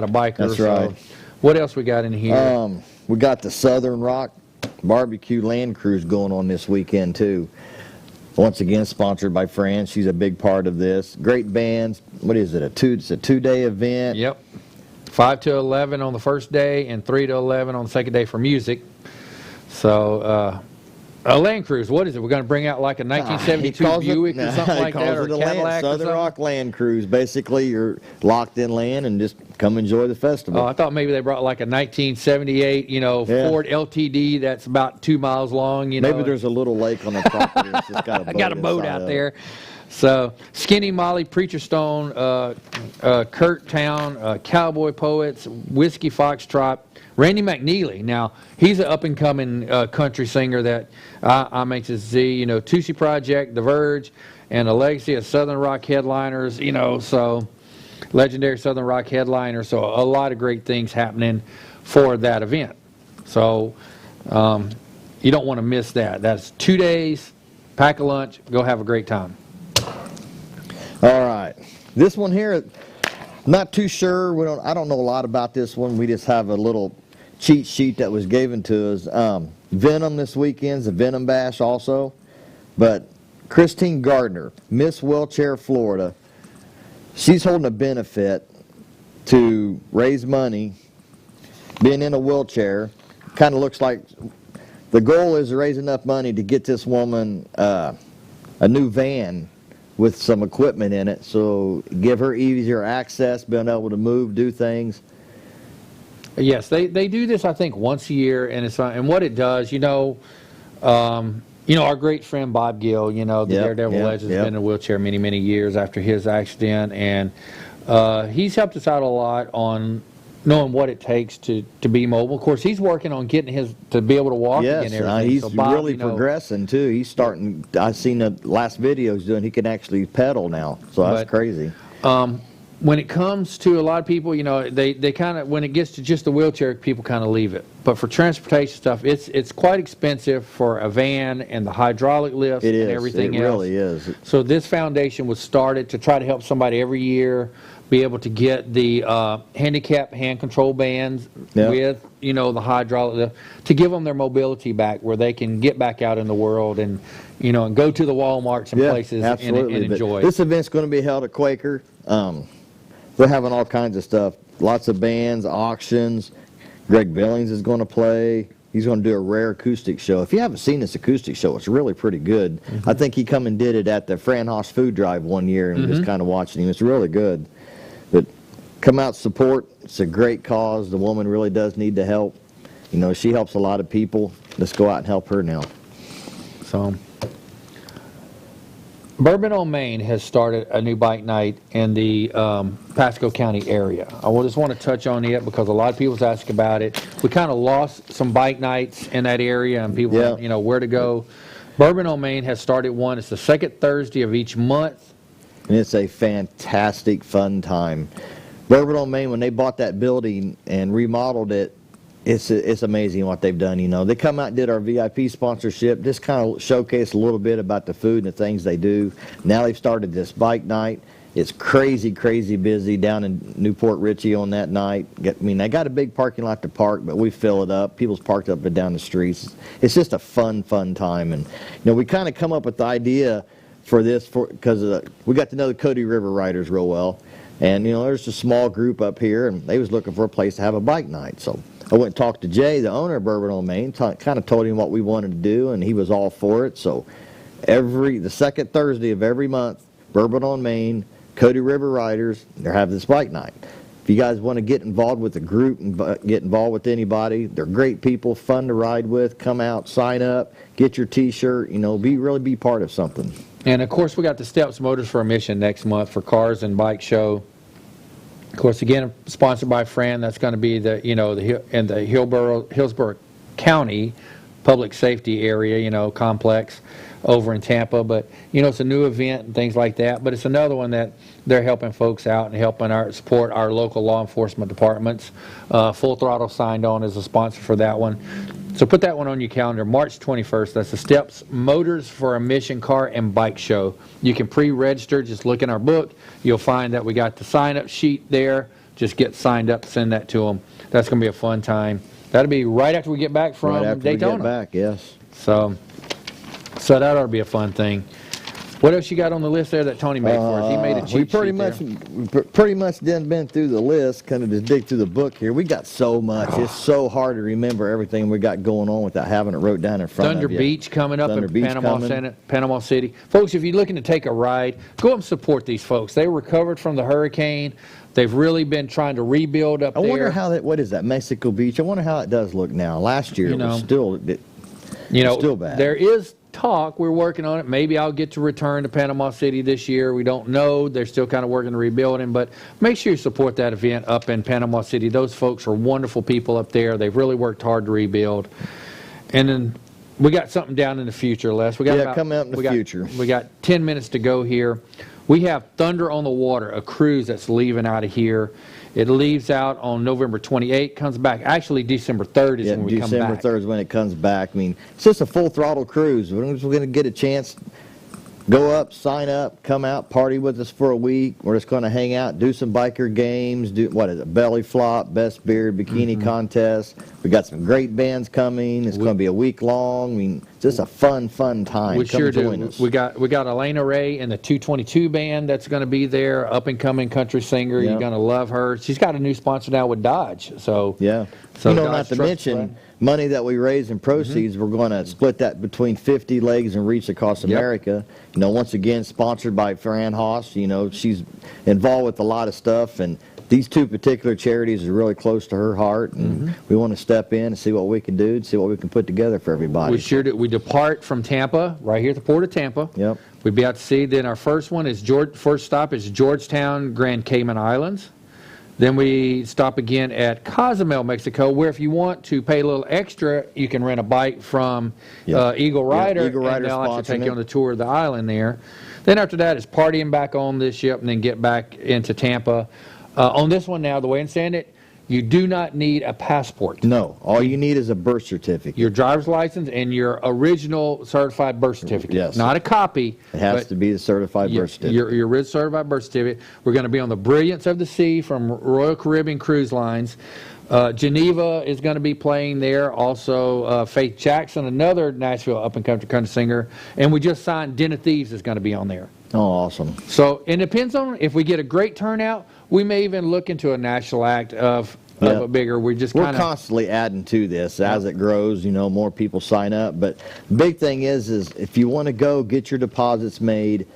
biker. That's so right. What else we got in here? We got the Southern Rock Barbecue Land Cruise going on this weekend too. Once again, sponsored by Fran. She's a big part of this. Great bands. What is it? It's a 2-day event. Yep. 5 to 11 on the first day and 3 to 11 on the second day for music. So, a Land Cruise, what is it? We're going to bring out like a 1972 Buick or something like that, or a Cadillac or Southern something? Rock Land Cruise. Basically, you're locked in land and just come enjoy the festival. Oh, I thought maybe they brought like a 1978, Yeah. Ford LTD that's about 2 miles long. Maybe there's a little lake on the property. It's just got a boat, I got a boat inside out of it. there. So, Skinny Molly, Preacher Stone, Kurt Town, Cowboy Poets, Whiskey Foxtrot, Randy McNeely. Now, he's an up-and-coming country singer that I'm anxious to see. Tootsie Project, The Verge, and a legacy of Southern Rock headliners, so legendary Southern Rock headliners. So, a lot of great things happening for that event. So, you don't want to miss that. That's 2 days, pack a lunch, go have a great time. All right, this one here, not too sure. I don't know a lot about this one. We just have a little cheat sheet that was given to us. Venom this weekend's a Venom Bash also, but Christine Gardner, Miss Wheelchair Florida, she's holding a benefit to raise money. Being in a wheelchair, kind of looks like the goal is to raise enough money to get this woman a new van with some equipment in it, so give her easier access, being able to move, do things. Yes, they do this, I think, once a year, and what it does, our great friend Bob Gill, the Daredevil legend, has been in a wheelchair many, many years after his accident, and he's helped us out a lot on knowing what it takes to be mobile. Of course, he's working on getting to be able to walk again. Yes, Everything. he's So Bob, really progressing too. He's starting. I've seen the last videos doing. He can actually pedal now, so that's crazy. When it comes to a lot of people, they kind of, when it gets to just the wheelchair, people kind of leave it. But for transportation stuff, it's quite expensive for a van and the hydraulic lifts It is. and everything It else. really is. So this foundation was started to try to help somebody every year be able to get the handicap hand control bands with, the hydraulic lift, to give them their mobility back, where they can get back out in the world and, and go to the Walmarts and places and enjoy. This event's going to be held at Quaker. They're having all kinds of stuff. Lots of bands, auctions. Greg Billings is going to play. He's going to do a rare acoustic show. If you haven't seen this acoustic show, it's really pretty good. I think he come and did it at the Fran Haas Food Drive one year, and just kind of watching him. It's really good. But come out, support. It's a great cause. The woman really does need the help. She helps a lot of people. Let's go out and help her now. So, Bourbon on Main has started a new bike night in the Pasco County area. I just want to touch on it because a lot of people's asked about it. We kind of lost some bike nights in that area, and people, where to go. Bourbon on Main has started one. It's the second Thursday of each month. And it's a fantastic, fun time. Bourbon on Main, when they bought that building and remodeled it, it's amazing what they've done. They come out and did our VIP sponsorship, just kind of showcase a little bit about the food and the things they do. Now they've started this bike night, It's crazy, crazy busy down in Newport Richey on that night. I mean, they got a big parking lot to park, but we fill it up. People's parked up and down the streets. It's just a fun time. And, we kind of come up with the idea for this because we got to know the Cody River riders real well. And, there's a small group up here, and they was looking for a place to have a bike night. So I went and talked to Jay, the owner of Bourbon on Main, kind of told him what we wanted to do, and he was all for it. So the second Thursday of every month, Bourbon on Main, Cody River Riders, they're having this bike night. If you guys want to get involved with the group and get involved with anybody, they're great people, fun to ride with. Come out, sign up, get your T-shirt, be part of something. And of course, we got the Steps Motors for a Mission next month for Cars and Bike Show. Of course, again, sponsored by Fran. That's going to be in the Hillsborough County Public Safety Area, complex over in Tampa. But it's a new event and things like that. But it's another one that they're helping folks out and helping support our local law enforcement departments. Full Throttle signed on as a sponsor for that one. So put that one on your calendar, March 21st. That's the Steps Motors for a Mission Car and Bike Show. You can pre-register. Just look in our book. You'll find that we got the sign-up sheet there. Just get signed up, send that to them. That's going to be a fun time. That'll be right after we get back from Daytona. We get back, yes. So that ought to be a fun thing. What else you got on the list there that Tony made for us? He made a cheat sheet We pretty much done been through the list, kind of just dig through the book here. We got so much. It's so hard to remember everything we got going on without having it wrote down in front Thunder of you. Beach coming up Thunder in Beach Panama City. Folks, if you're looking to take a ride, go up and support these folks. They recovered from the hurricane. They've really been trying to rebuild up there. I wonder how what is that, Mexico Beach? I wonder how it does look now. Last year it was still bad. There is talk. We're working on it. Maybe I'll get to return to Panama City this year. We don't know. They're still kind of working to rebuilding, but make sure you support that event up in Panama City. Those folks are wonderful people up there. They've really worked hard to rebuild. And then we got something down in the future, Les. Coming up in the future. We got 10 minutes to go here. We have Thunder on the Water, a cruise that's leaving out of here. It leaves out on November 28th, comes back. Actually, December 3rd is when we come back. December 3rd is when it comes back. I mean, it's just a full throttle cruise. We're going to get a chance, go up, sign up, come out, party with us for a week. We're just going to hang out, do some biker games, belly flop, best beard, bikini contest. We got some great bands coming. It's going to be a week long. I mean, just a fun time. We sure join do. us. We got Elena Ray and the 222 band that's going to be there, up and coming country singer. Yep. You're going to love her. She's got a new sponsor now with Dodge. So yeah. So not to mention money that we raise in proceeds, we're going to split that between 50 legs and reach across America. Once again, sponsored by Fran Haas. She's involved with a lot of stuff, and these two particular charities are really close to her heart, and we want to step in and see what we can do, see what we can put together for everybody. We sure do. We depart from Tampa, right here at the Port of Tampa. Yep. We'll be out to sea. Then our first stop is Georgetown, Grand Cayman Islands. Then we stop again at Cozumel, Mexico, where if you want to pay a little extra, you can rent a bike from Eagle Rider, Eagle Rider, and they'll actually take you on the tour of the island there. Then after that is partying back on this ship and then get back into Tampa. On this one now, the way I understand it, you do not need a passport. No, all you need is a birth certificate. Your driver's license and your original certified birth certificate. Yes. Not a copy. It has to be the certified birth certificate. Your original certified birth certificate. We're going to be on the Brilliance of the Sea from Royal Caribbean Cruise Lines. Geneva is going to be playing there. Also, Faith Jackson, another Nashville up-and-country singer. And we just signed Den of Thieves is going to be on there. Oh, awesome. So it depends on if we get a great turnout. We may even look into a national act of a bigger. We're constantly adding to this as it grows. More people sign up. But the big thing is if you want to go, get your deposits made.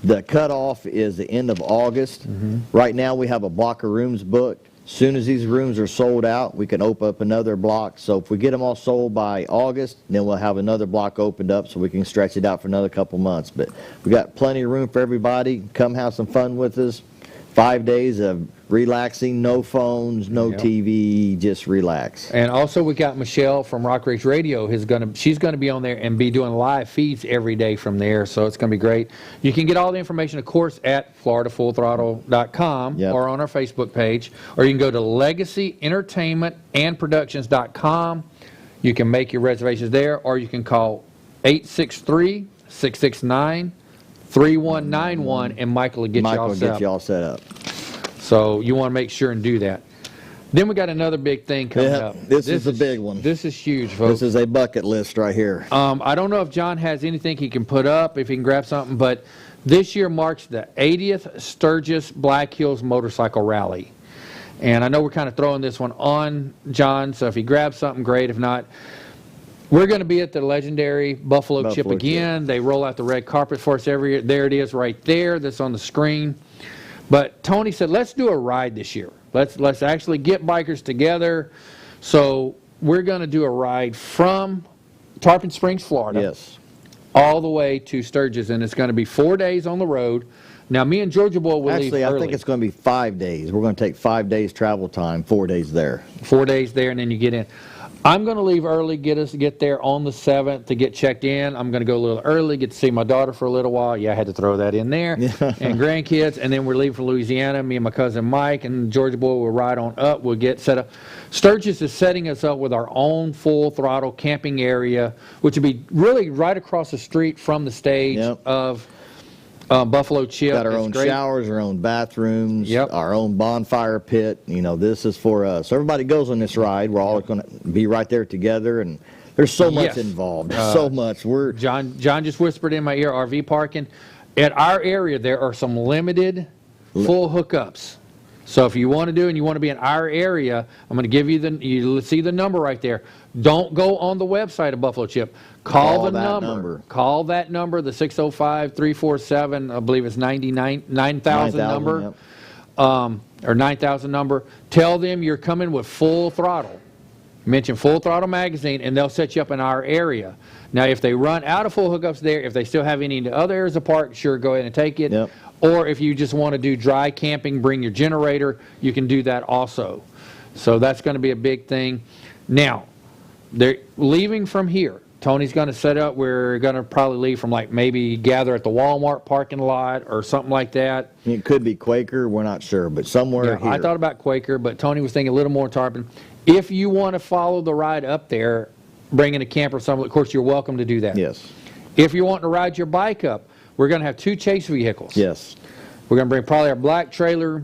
The cutoff is the end of August. Right now we have a block of rooms booked. As soon as these rooms are sold out, we can open up another block. So if we get them all sold by August, then we'll have another block opened up so we can stretch it out for another couple months. But we got plenty of room for everybody. Come have some fun with us. 5 days of relaxing, no phones, no TV, just relax. And also we got Michelle from Rock Race Radio. She's going to be on there and be doing live feeds every day from there, so it's going to be great. You can get all the information, of course, at FloridaFullThrottle.com or on our Facebook page, or you can go to LegacyEntertainmentAndProductions.com. You can make your reservations there, or you can call 863-669-5600. 3191, and Michael will get Michael you all will set get up. you all set up. So you want to make sure and do that. Then we got another big thing coming Yeah, up. this is a big one. This is huge, folks. This is a bucket list right here. I don't know if John has anything he can put up, if he can grab something, but this year marks the 80th Sturgis Black Hills Motorcycle Rally. And I know we're kind of throwing this one on John, so if he grabs something, great. If not, we're going to be at the legendary Buffalo Chip again. They roll out the red carpet for us every year. There it is right there. That's on the screen. But Tony said, let's do a ride this year. Let's actually get bikers together. So we're going to do a ride from Tarpon Springs, Florida, Yes. all the way to Sturgis, and it's going to be 4 days on the road. Now, me and Georgia Boy will leave Actually, early. I think it's going to be 5 days. We're going to take 5 days travel time, 4 days there. 4 days there, and then you get in. I'm going to leave early, get there on the 7th to get checked in. I'm going to go a little early, get to see my daughter for a little while. Yeah, I had to throw that in there. And grandkids, and then we're leaving for Louisiana. Me and my cousin Mike and Georgia Boy will ride on up. We'll get set up. Sturgis is setting us up with our own full throttle camping area, which will be really right across the street from the stage of Buffalo Chip. Got our It's own great. showers, our own bathrooms, Yep. our own bonfire pit. You know, this is for us. So everybody goes on this ride. We're all going to be right there together, and there's so much Yes. involved. So much. John just whispered in my ear, RV parking. At our area, there are some limited full hookups. So if you want to do and you want to be in our area, I'm going to give you you see the number right there. Don't go on the website of Buffalo Chip. Call the number. Call that number, the 605-347, I believe it's 9,000 number, yep. or 9,000 number. Tell them you're coming with full throttle. Mention Full Throttle Magazine, and they'll set you up in our area. Now, if they run out of full hookups there, if they still have any in the other areas of the park, sure, go ahead and take it. Yep. Or if you just want to do dry camping, bring your generator, you can do that also. So that's going to be a big thing. Now, they're leaving from here. Tony's going to set up, we're going to probably leave from like maybe gather at the Walmart parking lot or something like that. It could be Quaker. We're not sure, but somewhere here. I thought about Quaker, but Tony was thinking a little more Tarpon. If you want to follow the ride up there, bringing a camper or something, of course, you're welcome to do that. Yes. If you're wanting to ride your bike up, we're going to have 2 chase vehicles. Yes. We're going to bring probably our black trailer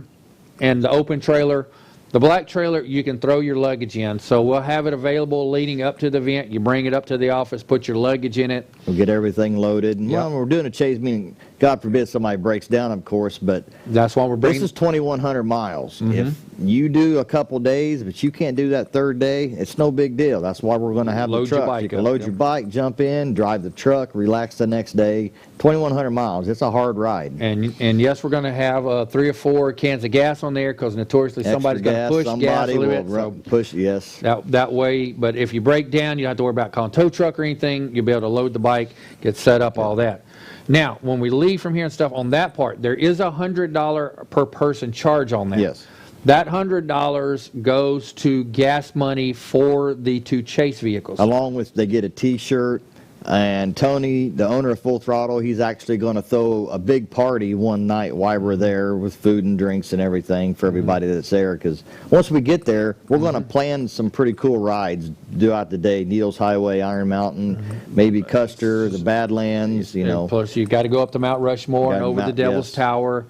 and the open trailer. The black trailer, you can throw your luggage in. So we'll have it available leading up to the event. You bring it up to the office, put your luggage in it. We'll get everything loaded. And, well, we're doing a chase, meaning, God forbid somebody breaks down, of course, but that's why we're bringing. This is 2,100 miles. If you do a couple days, but you can't do that third day, it's no big deal. That's why we're going to have the Load your truck. bike You can up, load your bike, jump in, drive the truck, relax the next day. 2,100 miles. It's a hard ride. And yes, we're going to have 3 or 4 cans of gas on there because notoriously somebody's going to push gas a little bit. So push, yes. That way, but if you break down, you don't have to worry about calling tow truck or anything. You'll be able to load the bike, get set up, all that. Now, when we leave from here and stuff on that part, there is a $100 per person charge on that. Yes. That $100 goes to gas money for the 2 chase vehicles. Along with, they get a T-shirt. And Tony, the owner of Full Throttle, he's actually going to throw a big party one night while we're there with food and drinks and everything for everybody that's there. Because once we get there, we're going to plan some pretty cool rides throughout the day. Needles Highway, Iron Mountain, maybe Custer, the Badlands, you know. Plus, you've got to go up to Mount Rushmore and over the Devil's Tower.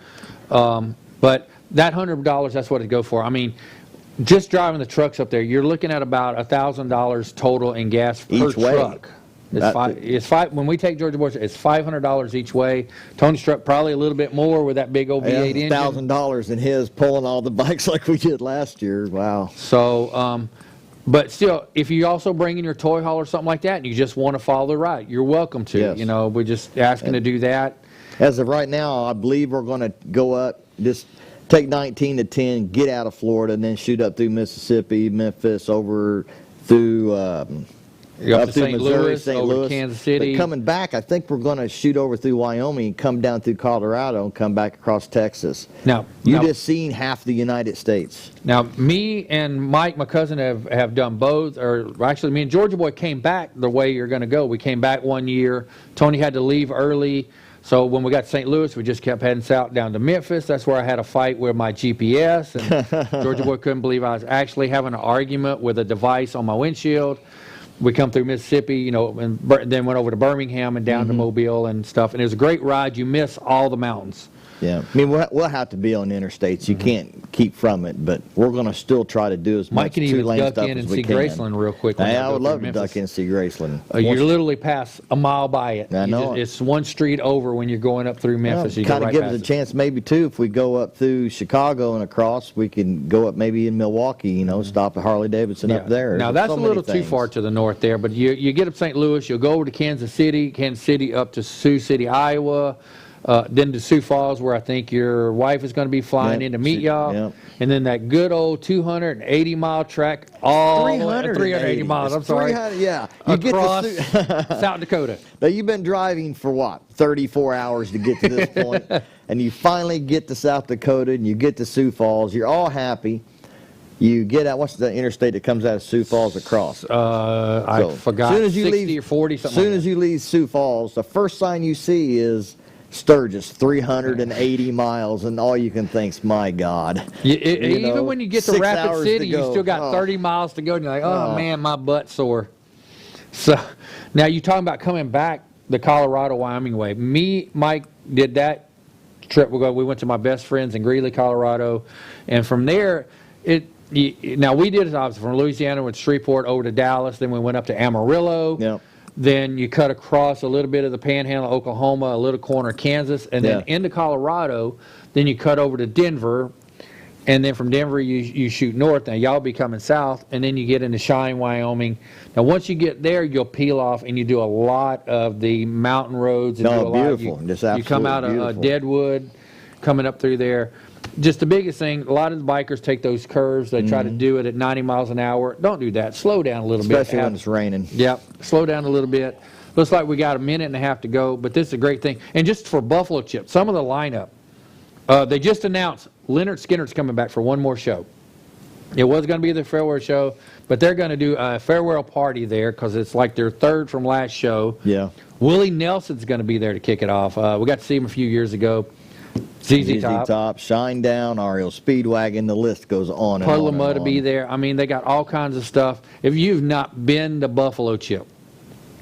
But that $100, that's what it go for. I mean, just driving the trucks up there, you're looking at about $1,000 total in gas per truck. It's five. When we take Georgia Boy, it's $500 each way. Tony's truck probably a little bit more with that big old V8 engine. $1,000 in his pulling all the bikes like we did last year. Wow. So, but still, if you also bring in your toy haul or something like that, and you just want to follow the ride, you're welcome to. Yes. You know, we're just asking to do that. As of right now, I believe we're going to go up, just take 19 to 10, get out of Florida, and then shoot up through Mississippi, Memphis, over through. Up to through St. Missouri, Louis, St. over Louis. to Kansas City. But coming back, I think we're going to shoot over through Wyoming, come down through Colorado, and come back across Texas. Now, just seen half the United States. Now, me and Mike, my cousin, have done both. Or actually, me and Georgia Boy came back the way you're going to go. We came back one year. Tony had to leave early. So when we got to St. Louis, we just kept heading south down to Memphis. That's where I had a fight with my GPS. And Georgia Boy couldn't believe I was actually having an argument with a device on my windshield. We come through Mississippi, you know, and then went over to Birmingham and down to Mobile and stuff. And it was a great ride. You miss all the mountains. Yeah, I mean, we'll have to be on the interstates. You can't keep from it, but we're going to still try to do as Mike much can even two-lane duck stuff in as and we see can. Graceland real quick. Hey, y'all I go would through love to Memphis. duck in and see Graceland. You're literally past a mile by it. I know it. It's one street over when you're going up through Memphis. You go Kind of right gives past us a it. chance maybe, too, if we go up through Chicago and across, we can go up maybe in Milwaukee, you know, stop at Harley-Davidson up there. Now, There's that's so a little many too far things. to the north there, but you get up St. Louis, you'll go over to Kansas City up to Sioux City, Iowa, then to Sioux Falls, where I think your wife is going to be flying Yep. in to meet y'all, Yep. and then that good old 280-mile track, all 380 miles, I'm It's sorry, 300, yeah. You across get to South Dakota. Now, you've been driving for what, 34 hours to get to this point, and you finally get to South Dakota and you get to Sioux Falls. You're all happy. You get out. What's the interstate that comes out of Sioux Falls across? I forgot, soon as you 60 leave, or 40, As something soon like as you leave Sioux Falls, the first sign you see is Sturgis, 380 miles, and all you can think's, my God. Even when you get to 6 Rapid hours City, to you go. still got 30 miles to go, and you're like, oh man, my butt's sore. So now you're talking about coming back the Colorado, Wyoming way. Me, Mike did that trip. We went to my best friends in Greeley, Colorado, and from there, now we did it obviously from Louisiana, went to Shreveport over to Dallas, then we went up to Amarillo. Yep. Then you cut across a little bit of the panhandle of Oklahoma, a little corner of Kansas, and then Yeah. into Colorado. Then you cut over to Denver, and then from Denver you shoot north. Now y'all be coming south, and then you get into Cheyenne, Wyoming. Now once you get there, you'll peel off and you do a lot of the mountain roads. And No, do a lot. beautiful. Just You come absolutely out of beautiful. Deadwood, coming up through there. Just the biggest thing, a lot of the bikers take those curves. They try to do it at 90 miles an hour. Don't do that. Slow down a little bit. Especially when it's raining. Yep. Slow down a little bit. Looks like we got a minute and a half to go, but this is a great thing. And just for Buffalo Chip, some of the lineup, they just announced Leonard Skinner's coming back for one more show. It was going to be the farewell show, but they're going to do a farewell party there because it's like their third from last show. Yeah. Willie Nelson's going to be there to kick it off. We got to see him a few years ago. ZZ Top. Shine Down, REO Speedwagon, the list goes on and Puddle on of Mud and will be on. there. I mean, they got all kinds of stuff. If you've not been to Buffalo Chip,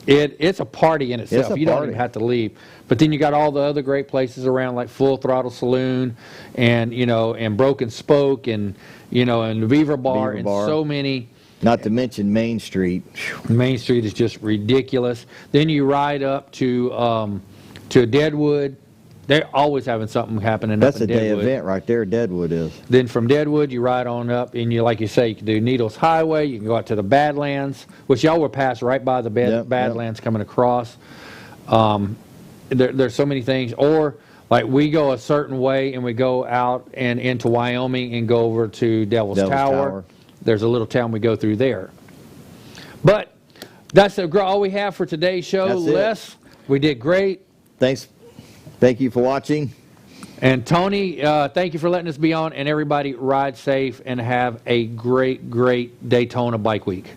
it's a party in itself. It's a You don't party. even have to leave. But then you got all the other great places around, like Full Throttle Saloon, and and Broken Spoke, and and Beaver Bar, Beaver and Bar. so many. Not to mention Main Street. Main Street is just ridiculous. Then you ride up to Deadwood. They're always having something happening. That's up a in day Deadwood. event right there, Deadwood is. Then from Deadwood, you ride on up, and like you say, you can do Needles Highway. You can go out to the Badlands, which y'all were passed right by the Badlands coming across. There's so many things. Or like we go a certain way, and we go out and into Wyoming and go over to Devil's Tower. There's a little town we go through there. But that's all we have for today's show, That's it. Les. We did great. Thanks. Thank you for watching. And Tony, thank you for letting us be on. And everybody, ride safe and have a great, great Daytona Bike Week.